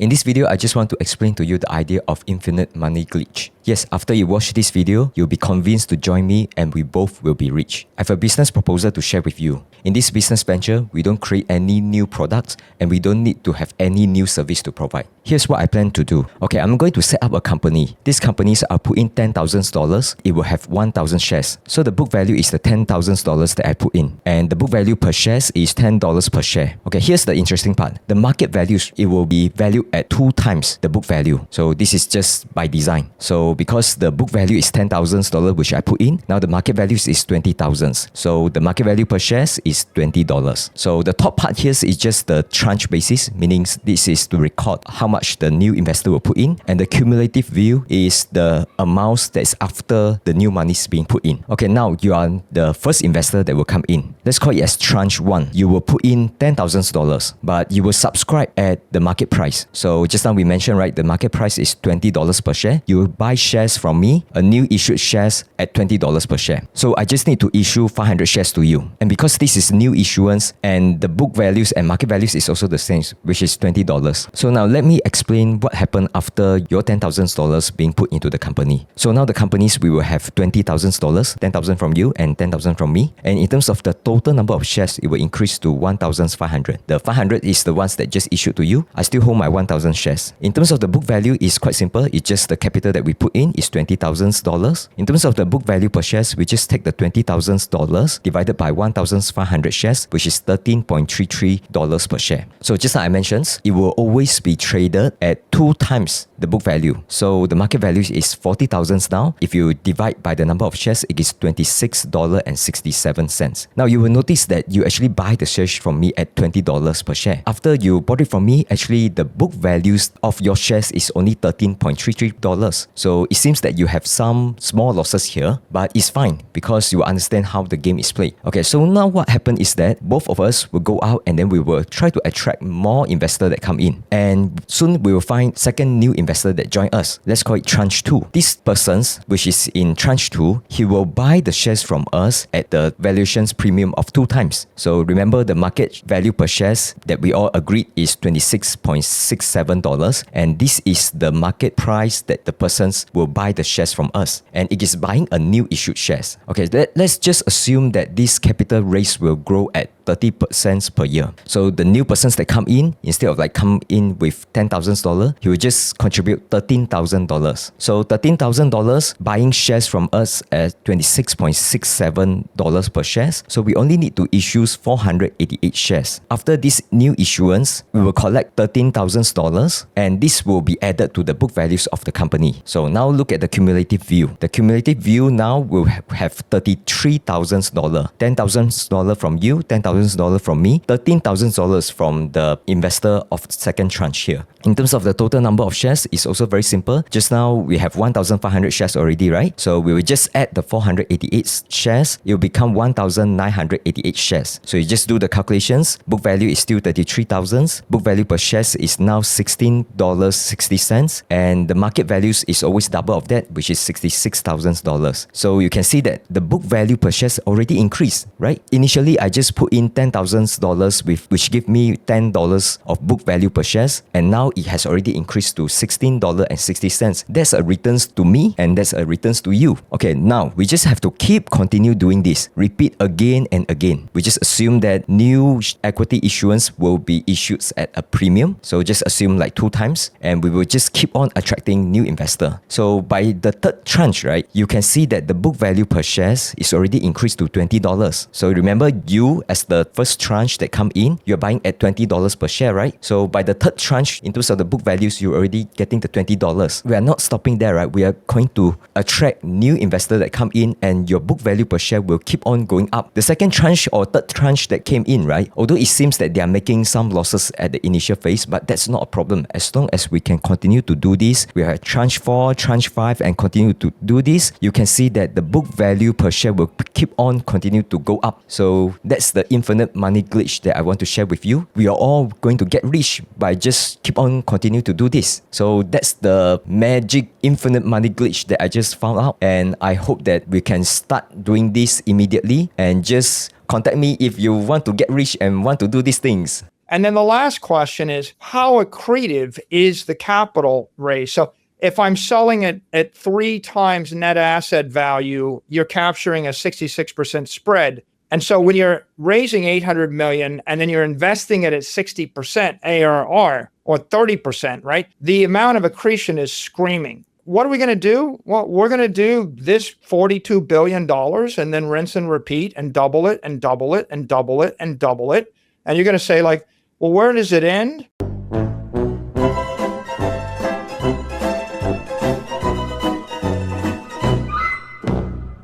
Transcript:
In this video, I just want to explain to you the idea of infinite money glitch. Yes, after you watch this video, you'll be convinced to join me and we both will be rich. I have a business proposal to share with you. In this business venture, we don't create any new products and we don't need to have any new service to provide. Here's what I plan to do. Okay, I'm going to set up a company. These companies are put in $10,000. It will have 1,000 shares. So the book value is the $10,000 that I put in. And the book value per share is $10 per share. Okay, here's the interesting part. The market values, it will be valued at 2 times the book value. So this is just by design. So because the book value is $10,000 which I put in, now the market value is $20,000. So the market value per share is $20. So the top part here is just the tranche basis, meaning this is to record how much the new investor will put in, and the cumulative view is the amounts that's after the new money is being put in. Okay, now you are the first investor that will come in. Let's call it as tranche 1. You will put in $10,000, but you will subscribe at the market price. So just now we mentioned, right, the market price is $20 per share. You will buy shares from me, a new issued shares at $20 per share. So I just need to issue 500 shares to you. And because this is new issuance and the book values and market values is also the same, which is $20. So now let me explain what happened after your $10,000 being put into the company. So now the companies, we will have $20,000, $10,000 from you and $10,000 from me. And in terms of the total number of shares, it will increase to 1,500. The 500 is the ones that just issued to you. I still hold my 1,000 shares. In terms of the book value, it's quite simple. It's just the capital that we put in is $20,000. In terms of the book value per shares, we just take the $20,000 divided by 1,500 shares, which is $13.33 per share. So just like I mentioned, it will always be traded at 2 times the book value. So the market value is $40,000 now. If you divide by the number of shares, it is $26.67. Now you will notice that you actually buy the shares from me at $20 per share. After you bought it from me, actually the book values of your shares is only $13.33. So it seems that you have some small losses here, but it's fine because you understand how the game is played. Okay, so now what happened is that both of us will go out and then we will try to attract more investors that come in. And soon we will find second new investor that join us. Let's call it tranche 2. This person, which is in tranche 2, he will buy the shares from us at the valuations premium of 2 times. So remember the market value per shares that we all agreed is $26.67, and this is the market price that the persons will buy the shares from us, and it is buying a new issued shares. Okay, let's just assume that this capital raise will grow at 30% per year. So the new persons that come in, instead of like come in with $10,000, he will just contribute $13,000. So $13,000 buying shares from us at $26.67 per shares. So we only need to issue 488 shares. After this new issuance, we will collect $13,000 and this will be added to the book values of the company. So now look at the cumulative view. The cumulative view now will have $33,000. $10,000 from you, $10,000 from me, $13,000 from the investor of second tranche here. In terms of the total number of shares, it's also very simple. Just now we have 1,500 shares already, right? So we will just add the 488 shares. It will become 1,988 shares. So you just do the calculations. Book value is still 33,000. Book value per shares is now $16.60, and the market values is always double of that, which is $66,000. So you can see that the book value per shares already increased, right? Initially, I just put in $10,000 which give me $10 of book value per shares, and now it has already increased to $16.60. That's a returns to me and that's a returns to you. Okay, now we just have to continue doing this. Repeat again and again. We just assume that new equity issuance will be issued at a premium. So just assume like 2 times, and we will just keep on attracting new investor. So by the third tranche, right, you can see that the book value per shares is already increased to $20. So remember, you as the first tranche that come in, you're buying at $20 per share, right? So by the third tranche, in terms of the book values, you're already getting the $20. We are not stopping there, right? We are going to attract new investors that come in, and your book value per share will keep on going up. The second tranche or third tranche that came in, right? Although it seems that they are making some losses at the initial phase, but that's not a problem. As long as we can continue to do this, we have tranche 4, tranche 5, and continue to do this, you can see that the book value per share will keep on continue to go up. So that's the infinite money glitch that I want to share with you. We are all going to get rich by just keep on continue to do this. So that's the magic infinite money glitch that I just found out, and I hope that we can start doing this immediately, and just contact me if you want to get rich and want to do these things. And then the last question is, how accretive is the capital raise? So if I'm selling it at 3 times net asset value, you're capturing a 66% spread. And so when you're raising 800 million and then you're investing it at 60% ARR or 30%, right? The amount of accretion is screaming. What are we going to do? Well, we're going to do this $42 billion and then rinse and repeat and double it and double it and double it and double it. And you're going to say like, well, where does it end?